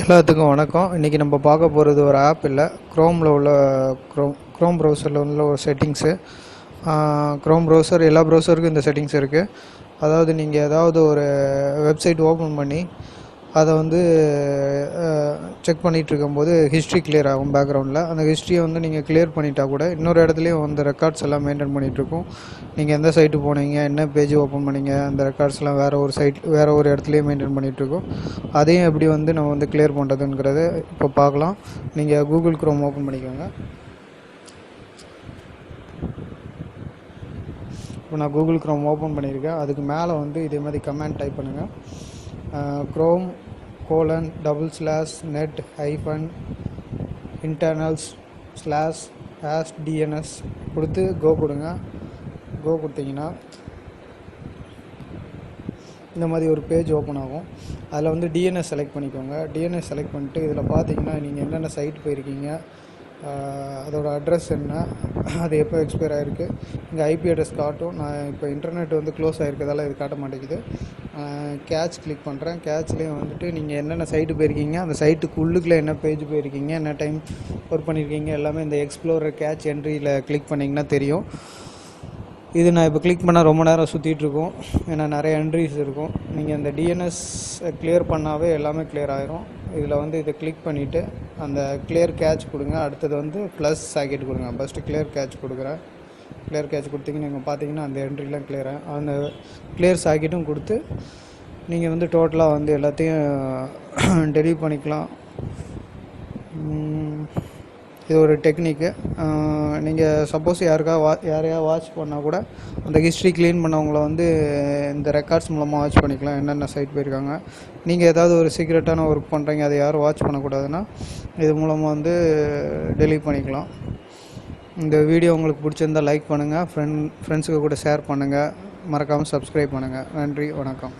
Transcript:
எல்லாத்துக்கும் வணக்கம். இன்றைக்கி நம்ம பார்க்க போகிறது ஒரு ஆப் இல்லை, க்ரோமில் உள்ள க்ரோம் ப்ரௌசரில் உள்ள ஒரு செட்டிங்ஸு. க்ரோம் ப்ரௌசர் எல்லா ப்ரௌசருக்கும் இந்த செட்டிங்ஸ் இருக்குது. அதாவது நீங்கள் ஏதாவது ஒரு வெப்சைட் ஓப்பன் பண்ணி அதை செக் பண்ணிகிட்டு இருக்கும்போது ஹிஸ்ட்ரி கிளியர் ஆகும் பேக்ரவுண்டில். அந்த ஹிஸ்ட்ரியை நீங்கள் கிளியர் பண்ணிட்டா கூட இன்னொரு இடத்துலையும் அந்த ரெக்கார்ட்ஸ் எல்லாம் மெயின்டைன் பண்ணிகிட்ருக்கோம். நீங்கள் எந்த சைட்டு போனீங்க, என்ன பேஜ் ஓப்பன் பண்ணீங்க, அந்த ரெக்கார்ட்ஸ்லாம் வேறு ஒரு இடத்துலையும் மெயின்டைன் பண்ணிகிட்ருக்கோம். அதையும் எப்படி நம்ம கிளியர் பண்ணுறதுங்கிறத இப்போ பார்க்கலாம். நீங்கள் கூகுள் க்ரோம் ஓப்பன் பண்ணிக்கோங்க. இப்போ நான் கூகுள் க்ரோம் ஓப்பன் பண்ணியிருக்கேன். அதுக்கு மேலே இதே மாதிரி கமெண்ட் டைப் பண்ணுங்கள். க்ரோம் :net -internals /dns கொடுத்து கோ கொடுங்க. கோ கொடுத்தீங்கன்னா இந்த மாதிரி ஒரு பேஜ் ஓப்பன் ஆகும். அதில் டிஎன்எஸ் செலக்ட் பண்ணிக்கோங்க. டிஎன்எஸ் செலக்ட் பண்ணிட்டு இதில் பார்த்தீங்கன்னா நீங்கள் என்னென்ன சைட் போயிருக்கீங்க, அதோட அட்ரஸ் என்ன, அது எப்போ எக்ஸ்பயர் ஆகிருக்கு, இங்கே ஐபி அட்ரஸ் காட்டும். நான் இப்போ இன்டர்நெட் க்ளோஸ் ஆகிருக்கிறதால இது காட்ட மாட்டேங்குது. கேட்ச் கிளிக் பண்ணுறேன். கேட்ச்லேயும் நீங்கள் என்னென்ன சைட்டு போயிருக்கீங்க, அந்த சைட்டுக்கு உள்ளுக்குள்ளே என்ன பேஜ் போயிருக்கீங்க, என்ன டைம் ஒர்க் பண்ணியிருக்கீங்க எல்லாமே இந்த எக்ஸ்ப்ளோரர் கேட்ச் என்ட்ரியில் கிளிக் பண்ணிங்கன்னா தெரியும். இது நான் இப்போ கிளிக் பண்ணால் ரொம்ப நேரம் சுற்றிட்டுருக்கும், ஏன்னா நிறைய என்ட்ரிஸ் இருக்கும். நீங்கள் அந்த டிஎன்எஸ் கிளியர் பண்ணாவே எல்லாமே கிளியர் ஆகிரும். இதில் இதை கிளிக் பண்ணிவிட்டு அந்த கிளியர் கேட்ச் கொடுங்க. அடுத்தது ப்ளஸ் சாக்கெட் கொடுங்க. ஃபஸ்ட்டு கிளியர் கேட்ச் கொடுக்குறேன். கிளியர் கேட்ச் கொடுத்தீங்கன்னு நீங்கள் பார்த்தீங்கன்னா அந்த என்ட்ரிலாம் கிளியர் ஆகும். அந்த கிளியர் சாக்கெட்டும் கொடுத்து நீங்கள் டோட்டலாக எல்லாத்தையும் டெலீட் பண்ணிக்கலாம். இது ஒரு டெக்னிக்கு. நீங்கள் சப்போஸ் யாரையா வாட்ச் பண்ணால் கூட அந்த ஹிஸ்ட்ரி க்ளீன் பண்ணவங்கள இந்த ரெக்கார்ட்ஸ் மூலமாக வாட்ச் பண்ணிக்கலாம், என்னென்ன சைட் போயிருக்காங்க. நீங்கள் ஏதாவது ஒரு சீக்ரெட்டான ஒர்க் பண்ணுறீங்க, அதை யாரும் வாட்ச் பண்ணக்கூடாதுன்னா இது மூலமாக டெலீட் பண்ணிக்கலாம். இந்த வீடியோ உங்களுக்கு பிடிச்சிருந்தால் லைக் பண்ணுங்கள், ஃப்ரெண்ட்ஸுக்கு கூட ஷேர் பண்ணுங்கள், மறக்காமல் சப்ஸ்கிரைப் பண்ணுங்கள். நன்றி, வணக்கம்.